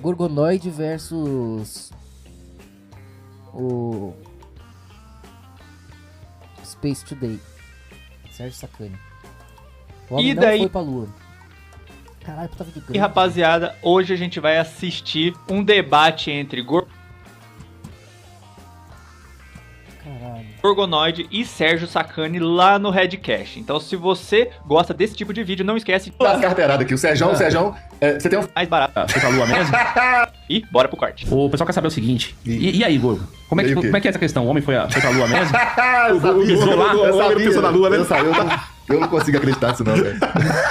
Gorgonoid versus o Space Today. Sérgio Sacani. O homem E não daí- foi pra lua. Caralho, puta vídeo grande. E rapaziada, hoje a gente vai assistir um debate entre Caralho. Gorgonoid e Sérgio Sacani lá no Redcast. Então se você gosta desse tipo de vídeo, não esquece de Vou dar as carteiradas aqui. O Sérgio, você tem um... mais barato. Foi pra lua mesmo? E bora pro corte. O pessoal quer saber o seguinte. E aí, Gorgo? Como é, E aí, que, o quê? como é que é essa questão? O homem foi pra lua mesmo? Eu sabia, pensou na lua, né? Eu não consigo acreditar nisso não, velho.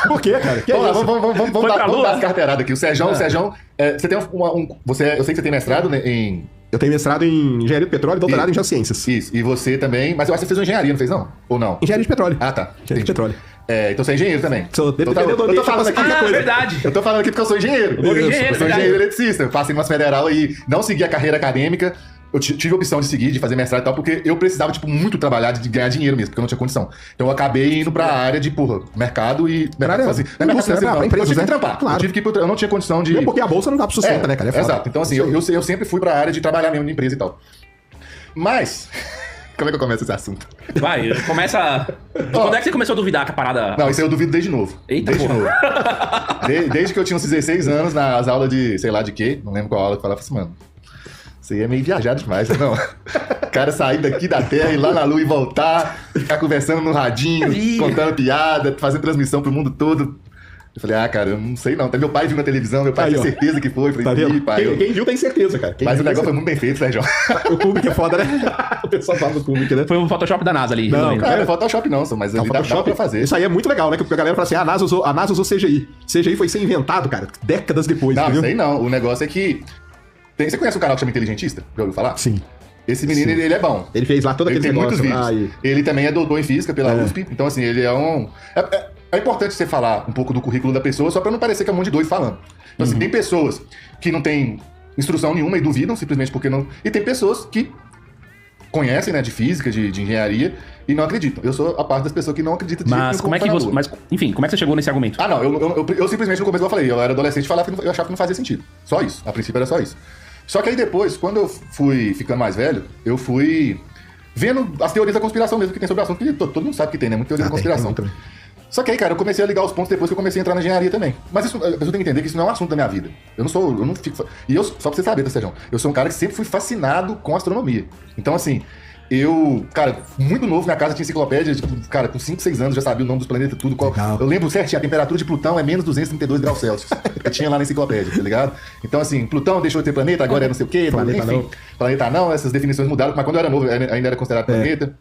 Por quê, cara? Que Vamos lá, isso? vamos Foi pra vamos lua? dar as carteiradas aqui. O Sérgio, você tem eu sei que você tem mestrado, né, em... Eu tenho mestrado em engenharia de petróleo e doutorado em geociências. Isso, e você também... Mas eu acho que você fez uma engenharia, não fez não? Ou não? Engenharia de petróleo. Ah, tá. Engenharia de Entendi. petróleo. Então você é engenheiro também. Sou Eu tô- eu tô falando aqui... qualquer coisa. Verdade. Eu tô falando aqui porque eu sou engenheiro. Isso. Eu sou Verdade. engenheiro eletricista. Eu passei numa federal e não segui a carreira acadêmica. Eu tive a opção de seguir, de fazer mestrado e tal, porque eu precisava, tipo, muito trabalhar, de ganhar dinheiro mesmo, porque eu não tinha condição. Então eu acabei indo pra área de, mercado e... área assim, da indústria, financeiro, pra não. empresas, eu tive que né? trampar. Claro. Eu tive que ir eu não tinha condição de... Mesmo porque a bolsa não dá pro sustento, né, cara? É foda. Exato. Então, assim, eu sempre fui pra área de trabalhar mesmo na empresa e tal. Mas... Como é que eu começo esse assunto? Vai, começa... Quando é que você começou a duvidar que a parada... Não, isso aí eu duvido desde novo. Eita, desde porra. novo. Desde que eu tinha uns 16 anos, nas aulas de, sei lá de quê, não lembro qual aula, que eu falava assim, mano, isso aí é meio viajado demais, não. O cara sair daqui da Terra, ir lá na Lua e voltar, ficar conversando no radinho, contando piada, fazendo transmissão pro mundo todo. Eu falei, cara, eu não sei não. Até meu pai viu na televisão, meu pai Aí, tinha ó. certeza que foi. Eu Tá falei, vendo? ih, pai. Quem viu tem certeza, cara. Quem Mas o viu negócio foi tem muito bem feito, Sérgio. certeza. O Kubrick é foda, né? O pessoal fala do Kubrick, né? Foi um Photoshop da NASA ali. Não, resumindo. Cara, não é Photoshop não, mas Não, ali dá pra fazer. Isso aí é muito legal, né? Porque a galera fala assim, a NASA usou CGI. CGI foi ser inventado, cara, décadas depois, Não, entendeu? isso aí não. O negócio é que... Você conhece um canal que chama Inteligentista? Já ouviu falar? Sim. Esse menino, Sim. ele é bom. Ele fez lá todo Ele aquele tem muitos negócio. vídeos. Ele também é doutor em física pela USP. Então, assim, ele é um... É importante você falar um pouco do currículo da pessoa, só pra não parecer que é um monte de doido falando. Então, assim, tem pessoas que não têm instrução nenhuma e duvidam simplesmente porque não... E tem pessoas que conhecem, né, de física, de engenharia, e não acreditam. Eu sou a parte das pessoas que não acreditam de jeito Mas nenhum como é que foi na você... Lua. Mas, enfim, como é que você chegou nesse argumento? Ah, não, eu simplesmente no começo eu falei, eu era adolescente e falava que eu achava que não fazia sentido. Só isso. A princípio era só isso. Só que aí depois, quando eu fui ficando mais velho, eu fui vendo as teorias da conspiração mesmo que tem sobre o assunto, que todo mundo sabe que tem, né? Muita teoria da conspiração. Tem, Só que aí, cara, eu comecei a ligar os pontos depois que eu comecei a entrar na engenharia também. Mas isso, a pessoa tem que entender que isso não é um assunto da minha vida. Eu não fico... E eu, só pra você saber, tá, Sérgio? Eu sou um cara que sempre fui fascinado com astronomia. Então, assim, cara, muito novo, minha casa tinha enciclopédia, tipo, cara, com 5, 6 anos já sabia o nome dos planetas, tudo. Legal. Eu lembro certinho, a temperatura de Plutão é menos 232 graus Celsius. Eu tinha lá na enciclopédia, tá ligado? Então, assim, Plutão deixou de ter planeta, agora é não sei o quê. Planeta enfim, não. Planeta não, essas definições mudaram, mas quando eu era novo, ainda era considerado planeta.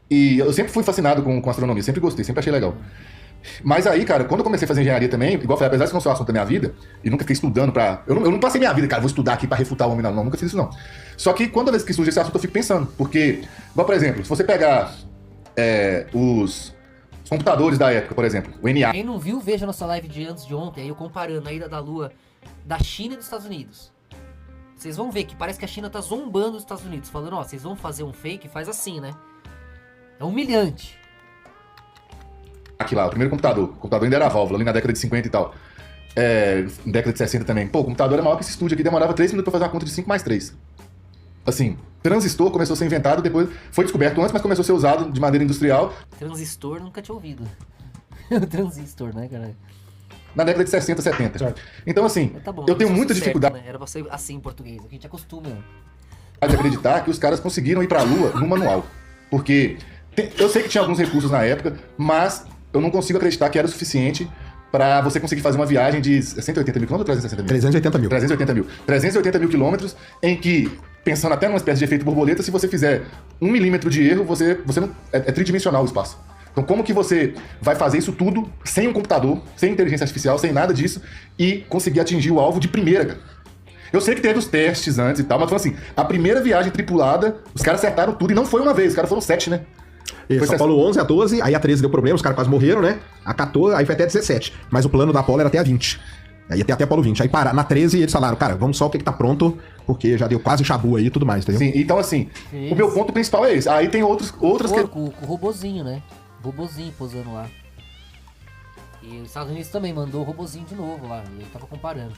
E eu sempre fui fascinado com astronomia, sempre gostei, sempre achei legal. Mas aí, cara, quando eu comecei a fazer engenharia também, igual eu falei, apesar de que não ser o assunto da minha vida, e nunca fiquei estudando pra... Eu não passei minha vida, cara, vou estudar aqui pra refutar o homem, não, nunca fiz isso, não. Só que quando vez que surge esse assunto, eu fico pensando, porque, igual, por exemplo, se você pegar os computadores da época, por exemplo, o NA... Quem não viu, veja nossa live de antes de ontem, aí eu comparando a ida da Lua da China e dos Estados Unidos. Vocês vão ver que parece que a China tá zombando os Estados Unidos, falando, ó, vocês vão fazer um fake, faz assim, né? É humilhante. Aqui lá, o primeiro computador. O computador ainda era válvula, ali na década de 50 e tal. Na década de 60 também. Pô, o computador é maior que esse estúdio aqui, demorava 3 minutos pra fazer uma conta de 5 mais 3. Assim, transistor começou a ser inventado, depois foi descoberto antes, mas começou a ser usado de maneira industrial Transistor, nunca tinha ouvido. O transistor, né, cara? na década de 60, 70. Certo. Então, assim, Mas tá bom, eu tenho isso muita certo, dificuldade né? Era pra ser assim em português, a gente acostuma. de acreditar que os caras conseguiram ir pra Lua no manual. Porque eu sei que tinha alguns recursos na época, mas eu não consigo acreditar que era o suficiente pra você conseguir fazer uma viagem de 180 mil quilômetros ou 360 mil? 380 mil. 380 mil. 380 mil quilômetros em que, pensando até numa espécie de efeito borboleta, se você fizer 1 milímetro de erro, você não, é tridimensional o espaço. Então como que você vai fazer isso tudo sem um computador, sem inteligência artificial, sem nada disso, e conseguir atingir o alvo de primeira, cara? Eu sei que teve os testes antes e tal, mas assim, a primeira viagem tripulada, os caras acertaram tudo, e não foi uma vez, os caras foram 7, né? Isso, Foi Apolo 11, a 12, aí a 13 deu problema, os caras quase morreram, né? A 14, aí foi até 17. Mas o plano da Apolo era até a 20. Aí ia ter até Apolo 20. Aí na 13 eles falaram, cara, vamos só o que tá pronto, porque já deu quase chabu aí e tudo mais, entendeu? Sim, então assim, Isso. o meu ponto principal é esse. Aí tem outras Pô, que... com o robozinho, né? O robozinho posando lá. E os Estados Unidos também mandou o robozinho de novo lá. E ele tava comparando.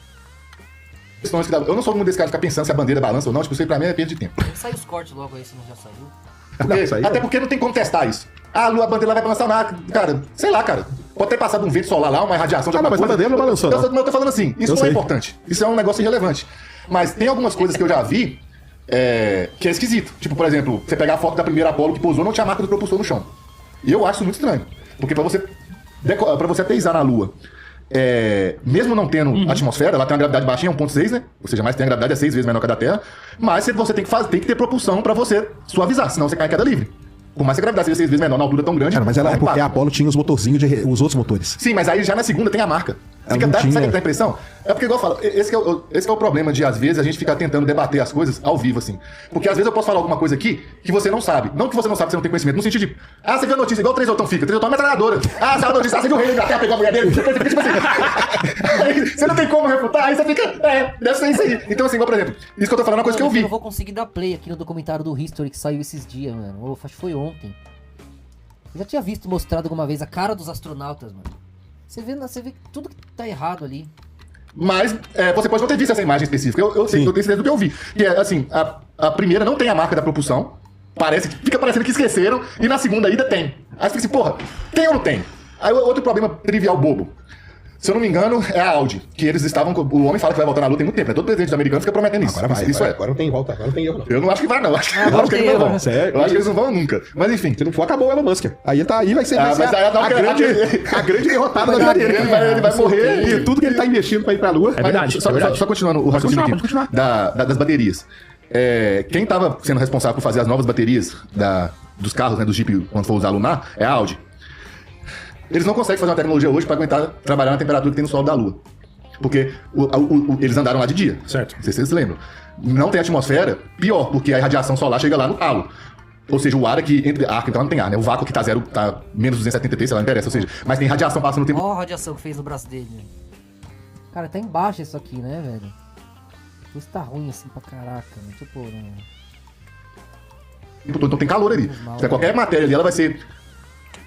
questões que eu não sou muito desse cara de ficar pensando se a bandeira balança ou não, tipo, isso aí pra mim é perda de tempo. Sai os cortes logo aí, se não já saiu. Porque, Não, isso aí até é- porque não tem como testar isso. A bandeira vai balançar nada, cara, sei lá, cara. Pode ter passado um vento solar lá, uma radiação de Ah, alguma mas a coisa. bandeira não balançou, não. Eu tô falando assim, isso Eu não é sei. importante. Isso é um negócio irrelevante. Mas tem algumas coisas que eu já vi que é esquisito. Tipo, por exemplo, você pegar a foto da primeira Apollo que pousou, não tinha marca do propulsor no chão. E eu acho isso muito estranho. Porque pra você aterrissar na Lua, mesmo não tendo atmosfera, ela tem uma gravidade baixinha, 1.6, né? Ou seja, mais tem a gravidade, é 6 vezes menor que a da Terra. Mas você tem que ter propulsão pra você suavizar, senão você cai em queda livre. Por mais que a gravidade seja 6 vezes menor na altura tão grande. Cara, mas ela dá é porque a impacto. Apollo tinha os motorzinhos os outros motores. Sim, mas aí já na segunda tem a marca. Ela não Sabe tinha. que dá a impressão? É porque, igual eu falo, esse que é o problema de, às vezes, a gente ficar tentando debater as coisas ao vivo, assim. Porque às vezes eu posso falar alguma coisa aqui que você não sabe. Não que você não sabe, você não tem conhecimento. No sentido de, você viu a notícia, igual o 3 Otão fica. 3 Otão é metralhadora. Saiu a notícia, você viu o rei da Inglaterra, pegou a mulher dele. Tipo assim. Aí você não tem como refutar, aí você fica, deve ser isso aí. Então, assim, igual, por exemplo, isso que eu tô falando é uma coisa que eu Mano, vi. Eu não vou conseguir dar play aqui no documentário do History que saiu esses dias, mano. Acho que foi ontem. Eu já tinha mostrado alguma vez a cara dos astronautas, mano. Você vê tudo que tá errado ali. Mas você pode não ter visto essa imagem específica. Eu sei, Sim. eu tenho certeza do que eu vi. Que é assim, a primeira não tem a marca da propulsão. Fica parecendo que esqueceram. E na segunda ainda tem. Aí você fica assim, porra, tem ou não tem? Aí outro problema trivial bobo. Se eu não me engano, é a Audi. Que eles estavam. O homem fala que vai voltar na Lua tem muito tempo, né? Todo presidente americano fica prometendo isso. Agora vai, Isso agora não tem volta, agora não tem erro, não. Eu não acho que vai, não. Eu acho que Agora eles tem não erro, vão. né? Sério? Eu acho que eles não vão nunca. Mas enfim. Se não for, acabou o Elon Musk. Aí vai ser, mas aí a grande derrotada da Vai vida dele. dar ele vai morrer E tudo que ele tá investindo pra ir pra Lua. É verdade. Só continuando o raciocínio Pode aqui, continuar. das baterias. Quem estava sendo responsável por fazer as novas baterias dos carros, né, do Jeep, quando for usar lunar, é a Audi. Eles não conseguem fazer uma tecnologia hoje para aguentar trabalhar na temperatura que tem no solo da Lua. Porque eles andaram lá de dia. Certo. Não sei se vocês lembram. Não tem atmosfera, pior, porque a radiação solar chega lá no talo. Ou seja, o ar aqui, então não tem ar, né? O vácuo que tá zero, tá menos 273, sei lá, não interessa. Ou seja, mas tem radiação passando o tempo. Ó a radiação que fez no braço dele, né? Cara, tá embaixo isso aqui, né, velho? Isso tá ruim assim pra caraca, né? Tipo, né? Então tem calor ali. Qualquer matéria ali, ela vai ser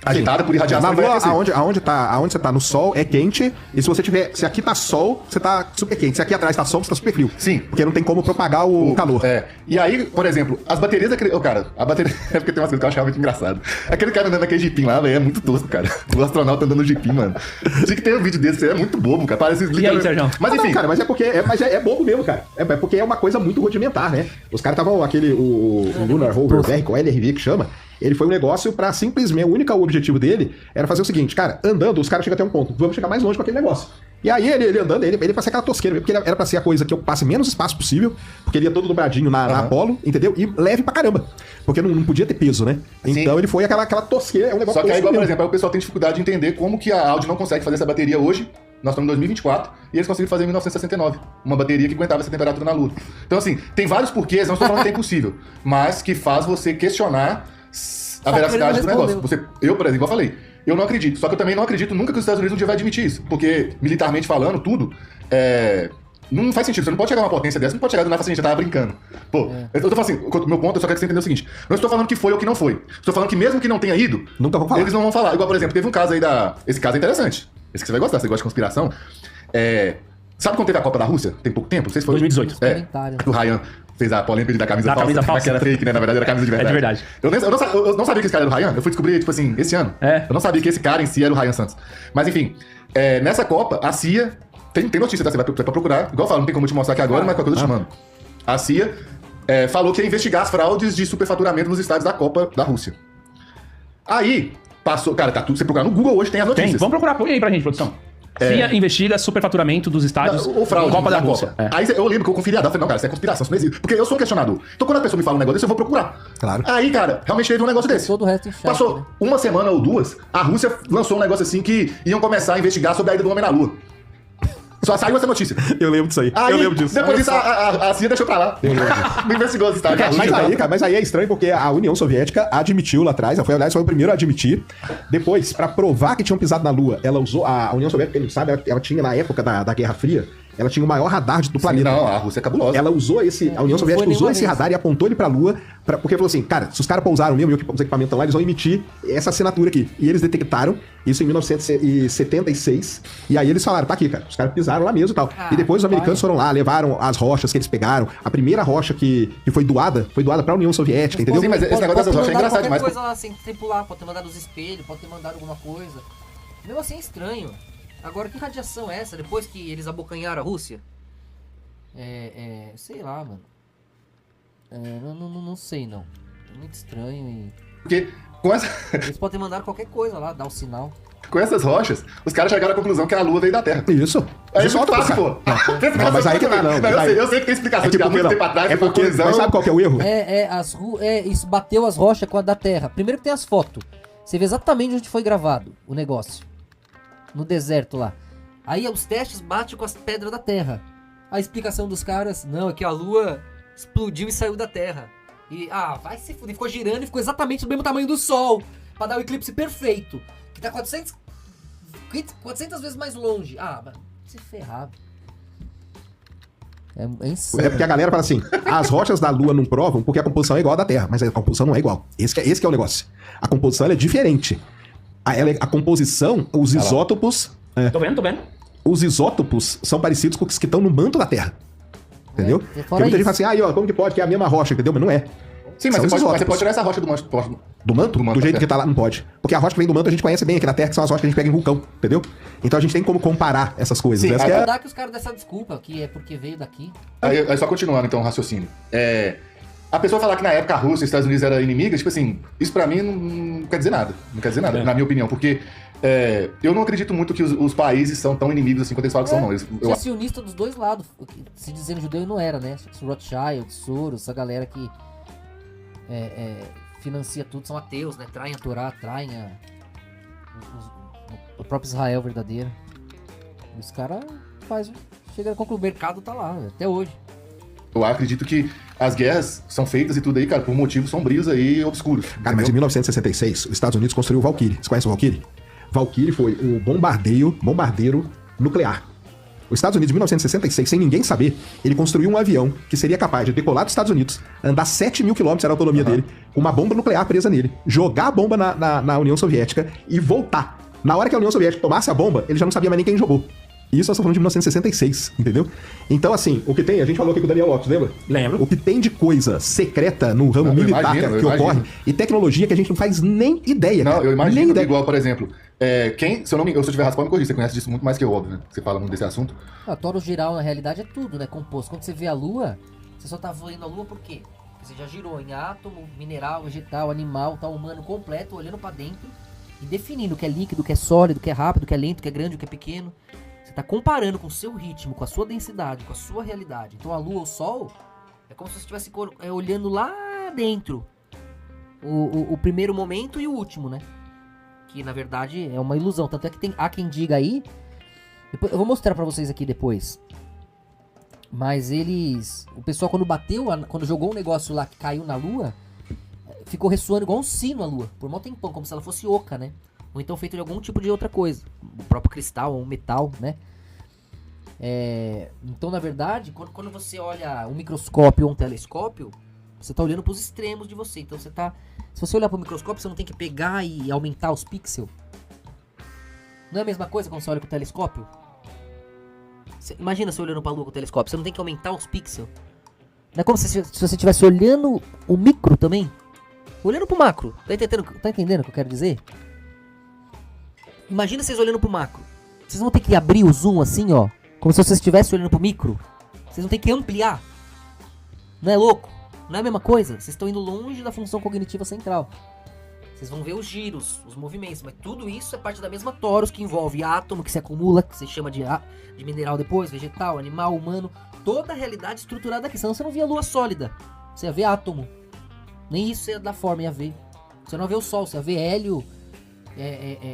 agitada por radiação. Na e vai Lua, aquecer. aonde você tá no sol é quente. E se aqui tá sol, você tá super quente. Se aqui atrás tá sol, você tá super frio. Sim. Porque não tem como propagar o calor. E aí, por exemplo, as baterias daquele. Cara, a bateria. É porque tem umas coisas que eu achava muito engraçado. Aquele cara andando naquele jeepinho lá, velho, é muito tosco, cara. O astronauta andando no jeepinho, mano. Tinha que ter um vídeo desse, é muito bobo, cara. Parece. E aí, Sérgio? Mas enfim. Não, cara, mas é porque é bobo mesmo, cara. É porque é uma coisa muito rudimentar, né? Os caras estavam o Lunar Rover Vehicle, LRV que chama. Ele foi um negócio pra simplesmente, o único objetivo dele era fazer o seguinte, cara, andando, os caras chegam até um ponto, vamos chegar mais longe com aquele negócio. E aí ele andando, ele pra ser aquela tosqueira, porque era pra ser a coisa que ocupasse menos espaço possível, porque ele ia todo dobradinho na Apollo, entendeu? E leve pra caramba. Porque não podia ter peso, né? Então ele foi aquela tosqueira, é um negócio Só que aí, tosco igual, por mesmo. exemplo, aí o pessoal tem dificuldade de entender como que a Audi não consegue fazer essa bateria hoje. Nós estamos em 2024 e eles conseguiram fazer em 1969 uma bateria que aguentava essa temperatura na Lua. Então, assim, tem vários porquês, não estou falando que é impossível, mas que faz você questionar a Só que veracidade ele do não negócio. Eu, por exemplo, igual eu falei, eu não acredito. Só que eu também não acredito nunca que os Estados Unidos um dia vai admitir isso. Porque, militarmente falando, tudo, não faz sentido. Você não pode chegar a uma potência dessa, não pode chegar do nada e falar assim, a gente tava brincando. Pô, eu tô falando assim, o meu ponto, eu só quero que você entenda o seguinte. Não estou falando que foi ou que não foi. Estou falando que mesmo que não tenha ido, Nunca vão falar. eles não vão falar. Igual, por exemplo, teve um caso aí Esse caso é interessante. Esse que você vai gostar, você gosta de conspiração. Sabe quando teve a Copa da Rússia? Tem pouco tempo? Não sei se foi 2018. Comentário. O Ryan fez a polêmica da camisa Da falsa. camisa falsa. Mas que era fake, né? Na verdade era camisa de verdade. É de verdade. Eu não sabia que esse cara era o Ryan. Eu fui descobrir, tipo assim, esse ano. Eu não sabia que esse cara em si era o Ryan Santos. Mas enfim, nessa Copa, a CIA... Tem notícia, tá? Você vai pra procurar. Igual eu falo, não tem como te mostrar aqui agora, mas qualquer coisa eu te mando. A CIA falou que ia investigar as fraudes de superfaturamento nos estádios da Copa da Rússia. Aí, passou... Cara, tá tudo... Você procurar no Google hoje, tem as notícias. Tem, vamos procurar. Põe aí pra gente, produção. CIA investiga superfaturamento dos estádios Ou fraude Copa da na Rússia. Copa. Aí eu lembro que eu conferi a data e falei, não, cara, isso é conspiração, isso não existe. Porque eu sou um questionador. Então quando a pessoa me fala um negócio desse, eu vou procurar. Claro. Aí, cara, realmente teve um negócio desse. Todo o resto em xeque, Passou né? uma semana ou duas, a Rússia lançou um negócio assim que iam começar a investigar sobre a ida do homem na Lua. Só saiu essa notícia. Eu lembro disso aí. Aí, eu lembro disso. depois disso, a CIA deixou pra lá. Não investigou os estádios. Mas aí é estranho porque a União Soviética admitiu lá atrás, aliás, foi o primeiro a admitir. Depois, pra provar que tinham pisado na Lua, ela usou. A União Soviética, quem não sabe, ela tinha na época da Guerra Fria, ela tinha o maior radar do Sim, planeta. não, a Rússia é cabulosa. Ela usou a União não Soviética foi usou nenhuma esse vez. radar e apontou ele pra Lua, porque falou assim, cara, se os caras pousaram mesmo e os equipamentos estão lá, eles vão emitir essa assinatura aqui. E eles detectaram isso em 1976, e aí eles falaram, tá aqui, cara, os caras pisaram lá mesmo e tal. E depois os americanos foram lá, levaram as rochas que eles pegaram, a primeira rocha que foi doada pra União Soviética, entendeu? Sim, mas esse negócio dessas rochas é engraçado demais. Pode ter mandado qualquer coisa lá, sem tripular, pode ter mandado os espelhos, pode ter mandado alguma coisa. Mesmo assim é estranho. Agora, que radiação é essa, depois que eles abocanharam a Rússia? Sei lá, mano. Não sei, não. É muito estranho e... Porque com, Eles podem mandar qualquer coisa lá, dar o sinal. com essas rochas, os caras chegaram à conclusão que a Lua veio da Terra. Isso. Aí é Isso muito solta, fácil, cara. pô. Não, mas aí que tá, não. Eu sei que tem explicação, É de tipo, há muito não. tempo atrás, É foi uma porque, colisão. mas sabe qual que é o erro? Isso bateu as rochas com a da Terra. Primeiro que tem as fotos. Você vê exatamente onde foi gravado o negócio. No deserto lá. Aí os testes batem com as pedras da Terra. A explicação dos caras, não, é que a Lua explodiu e saiu da Terra. E, vai se fuder, ficou girando e ficou exatamente do mesmo tamanho do Sol. Pra dar o eclipse perfeito. Que tá 400 vezes mais longe. Mas se ferrar. É insano. É porque a galera fala assim, as rochas da Lua não provam porque a composição é igual à da Terra, mas a composição não é igual. Esse que é o negócio. A composição ela é diferente. A composição, os isótopos... Tô vendo. Os isótopos são parecidos com os que estão no manto da Terra. Entendeu? Porque fora muita gente isso. fala assim, como que pode? Que é a mesma rocha, entendeu? Mas não é. Sim, mas São você os pode isótopos. tirar essa rocha do manto. Do manto? Do jeito que tá lá, não pode. Porque a rocha que vem do manto a gente conhece bem aqui na Terra, que são as rochas que a gente pega em vulcão, entendeu? Então a gente tem como comparar essas coisas. Sim, Essa aí que é... Não dá que os caras dão essa desculpa, que é porque veio daqui. Aí só continuando, então, o raciocínio. A pessoa falar que na época a Rússia e os Estados Unidos eram inimigas, tipo assim, isso pra mim não quer dizer nada. Não quer dizer nada, na minha opinião. Porque eu não acredito muito que os países são tão inimigos assim quando eles falam que são, não. Tinha sionista dos dois lados. Se dizendo judeu não era, né? Rothschild, Soros, essa galera que financia tudo, são ateus, né? Traem a Torá, traem o próprio Israel verdadeiro. E os caras chega a concluir, o mercado tá lá, até hoje. Eu acredito que as guerras são feitas e tudo aí, cara, por motivos sombrios aí, obscuros. Cara, mas em 1966, os Estados Unidos construiu o Valkyrie. Você conhece o Valkyrie? Valkyrie foi o bombardeiro nuclear. Os Estados Unidos, em 1966, sem ninguém saber, ele construiu um avião que seria capaz de decolar dos Estados Unidos, andar 7 mil quilômetros, era a autonomia dele, com uma bomba nuclear presa nele, jogar a bomba na União Soviética e voltar. Na hora que a União Soviética tomasse a bomba, ele já não sabia mais nem quem jogou. Isso nós estamos falando de 1966, entendeu? Então, assim, o que tem, a gente falou aqui com o Daniel Lopes, lembra? Lembro. O que tem de coisa secreta no ramo militar que ocorre e tecnologia que a gente não faz nem ideia. Não, cara. eu imagino nem ideia. igual, por exemplo, se eu tiver razão, pode me corrigir, você conhece disso muito mais que eu, óbvio, né? Você fala muito desse assunto. A toro geral, na realidade, é tudo, né? Composto. Quando você vê a Lua, você só tá vendo a Lua por quê? Porque você já girou em átomo, mineral, vegetal, animal, tá humano completo, olhando pra dentro e definindo o que é líquido, o que é sólido, o que é rápido, o que é lento, o que é grande, o que é pequeno. Você tá comparando com o seu ritmo, com a sua densidade, com a sua realidade. Então a Lua ou o Sol é como se você estivesse olhando lá dentro o primeiro momento e o último, né? Que na verdade é uma ilusão. Tanto é que há quem diga aí. Eu vou mostrar pra vocês aqui depois. Mas o pessoal quando jogou um negócio lá que caiu na Lua, ficou ressoando igual um sino a Lua, por um tempão, como se ela fosse oca, né? Ou então feito de algum tipo de outra coisa. O próprio cristal ou um metal, né? Então, na verdade, quando você olha um microscópio ou um telescópio, você tá olhando pros extremos de você. Então, se você olhar pro microscópio, você não tem que pegar e aumentar os pixels. Não é a mesma coisa quando você olha com o telescópio? Imagina você olhando pra Lua com o telescópio, você não tem que aumentar os pixels. Não é como se você estivesse olhando o micro também? Olhando pro macro. Tá entendendo o que eu quero dizer? Imagina vocês olhando pro macro. Vocês vão ter que abrir o zoom assim, ó. Como se vocês estivessem olhando pro micro. Vocês vão ter que ampliar. Não é louco? Não é a mesma coisa? Vocês estão indo longe da função cognitiva central. Vocês vão ver os giros, os movimentos. Mas tudo isso é parte da mesma torus que envolve átomo, que se acumula, que se chama de mineral depois, vegetal, animal, humano. Toda a realidade estruturada aqui. Senão você não via lua sólida. Você ia ver átomo. Nem isso você ia dar forma, ia ver. Você não ia ver o Sol, você ia ver hélio...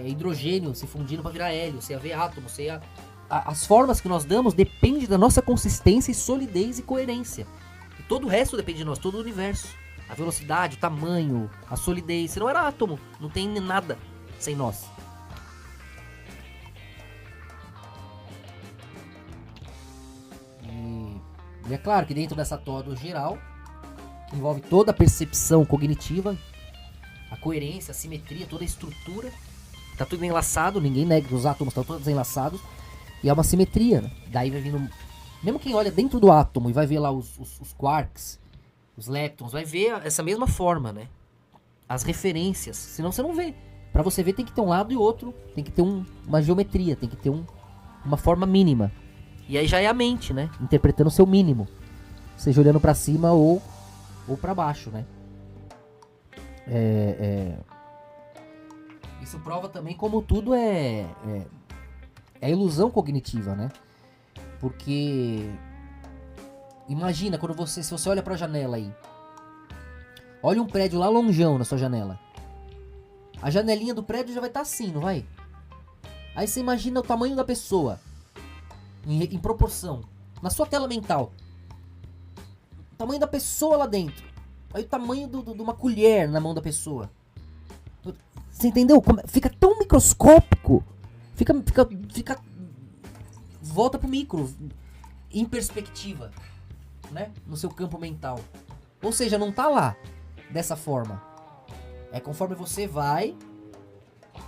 hidrogênio se fundindo para virar hélio, você ia ver átomo, você ia... As formas que nós damos dependem da nossa consistência e solidez e coerência. E todo o resto depende de nós, todo o universo. A velocidade, o tamanho, a solidez. Se não era átomo, não tem nada sem nós. E é claro que dentro dessa todo geral, que envolve toda a percepção cognitiva, a coerência, a simetria, toda a estrutura, tá tudo enlaçado, ninguém nega que os átomos estão todos enlaçados, e é uma simetria, né? Daí vai vindo... Mesmo quem olha dentro do átomo e vai ver lá os quarks, os leptons, vai ver essa mesma forma, né? As referências, senão você não vê. Pra você ver tem que ter um lado e outro, tem que ter uma geometria, tem que ter uma forma mínima. E aí já é a mente, né? Interpretando o seu mínimo. Seja olhando pra cima ou pra baixo, né? Isso prova também como tudo é ilusão cognitiva, né? Porque imagina quando se você olha pra janela aí. Olha um prédio lá longeão na sua janela. A janelinha do prédio já vai estar assim, não vai? Aí você imagina o tamanho da pessoa em proporção na sua tela mental. O tamanho da pessoa lá dentro. Aí o tamanho de uma colher na mão da pessoa. Você entendeu? Fica tão microscópico. Fica volta pro micro. Em perspectiva. Né? No seu campo mental. Ou seja, não tá lá. Dessa forma. É conforme você vai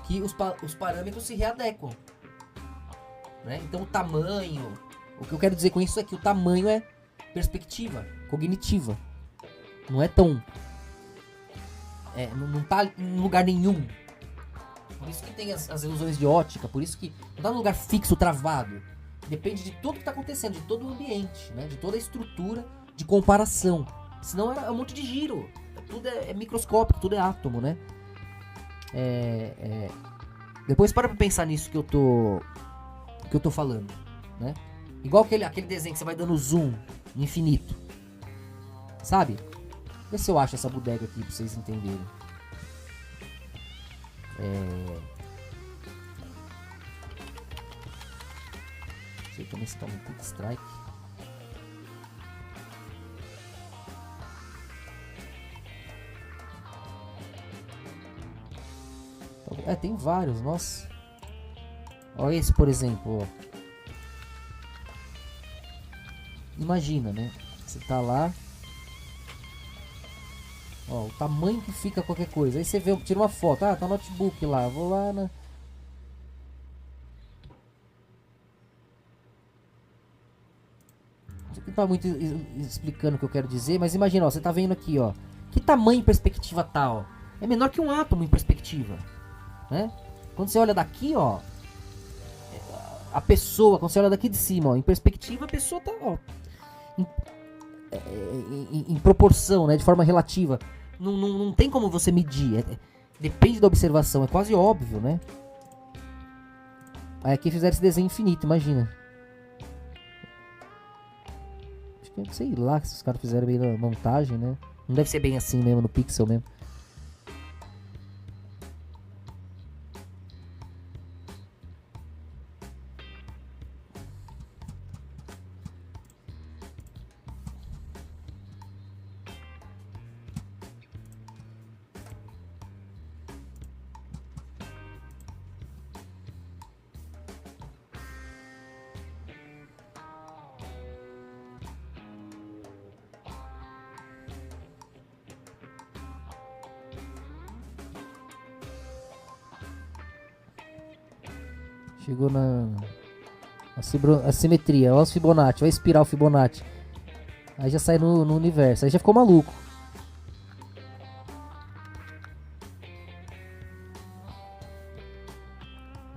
que os parâmetros se readequam. Né? Então o tamanho... O que eu quero dizer com isso é que o tamanho é perspectiva cognitiva. Não é tão... não tá em lugar nenhum. Por isso que tem as ilusões de ótica. Por isso que não tá num lugar fixo, travado. Depende de tudo que tá acontecendo. De todo o ambiente. Né? De toda a estrutura de comparação. Senão é um monte de giro. Tudo é microscópico, tudo é átomo, né? Depois para pra pensar nisso que eu tô falando, né? Igual aquele desenho que você vai dando zoom infinito. Sabe? Vê se eu acho essa bodega aqui pra vocês entenderem. Não sei também se tá um quick strike. Tem vários, nossa. Olha esse, por exemplo, ó. Imagina, né? Você tá lá. Ó, o tamanho que fica qualquer coisa. Aí você vê, tira uma foto. Ah, tá no notebook lá. Vou lá na... Não tá muito explicando o que eu quero dizer, mas imagina, ó, você tá vendo aqui, ó. Que tamanho em perspectiva tá, ó. É menor que um átomo em perspectiva. Né? Quando você olha daqui, ó, a pessoa, quando você olha daqui de cima, ó, em perspectiva, a pessoa tá, ó, em proporção, né, de forma relativa. Não tem como você medir. Depende da observação, é quase óbvio, né? Aí aqui fizeram esse desenho infinito, imagina. Acho que sei lá que os caras fizeram meio na montagem, né? Não deve ser bem assim mesmo, no pixel mesmo. Chegou na simetria, olha os Fibonacci, olha a espiral Fibonacci. Aí já sai no universo, aí já ficou maluco.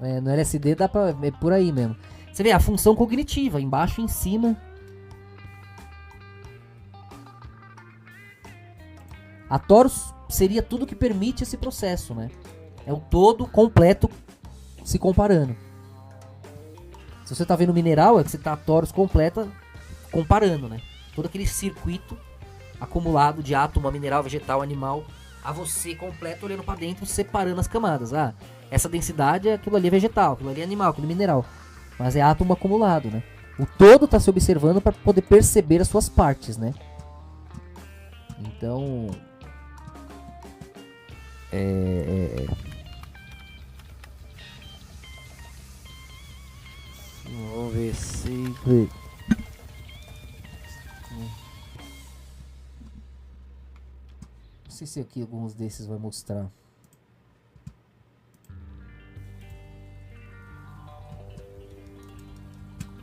No LSD dá pra... É por aí mesmo. Você vê a função cognitiva, embaixo e em cima. A torus seria tudo que permite esse processo, né? É o todo completo se comparando. Se você tá vendo mineral, é que você tá a torus completa comparando, né? Todo aquele circuito acumulado de átomo, mineral, vegetal, animal, a você completo olhando pra dentro, separando as camadas. Ah, essa densidade, aquilo ali é vegetal, aquilo ali é animal, aquilo é mineral. Mas é átomo acumulado, né? O todo tá se observando para poder perceber as suas partes, né? Então... Vamos ver se... sei se aqui alguns desses vai mostrar.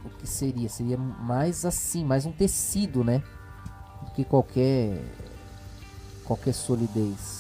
O que seria? Seria mais assim, mais um tecido, né? Do que qualquer solidez.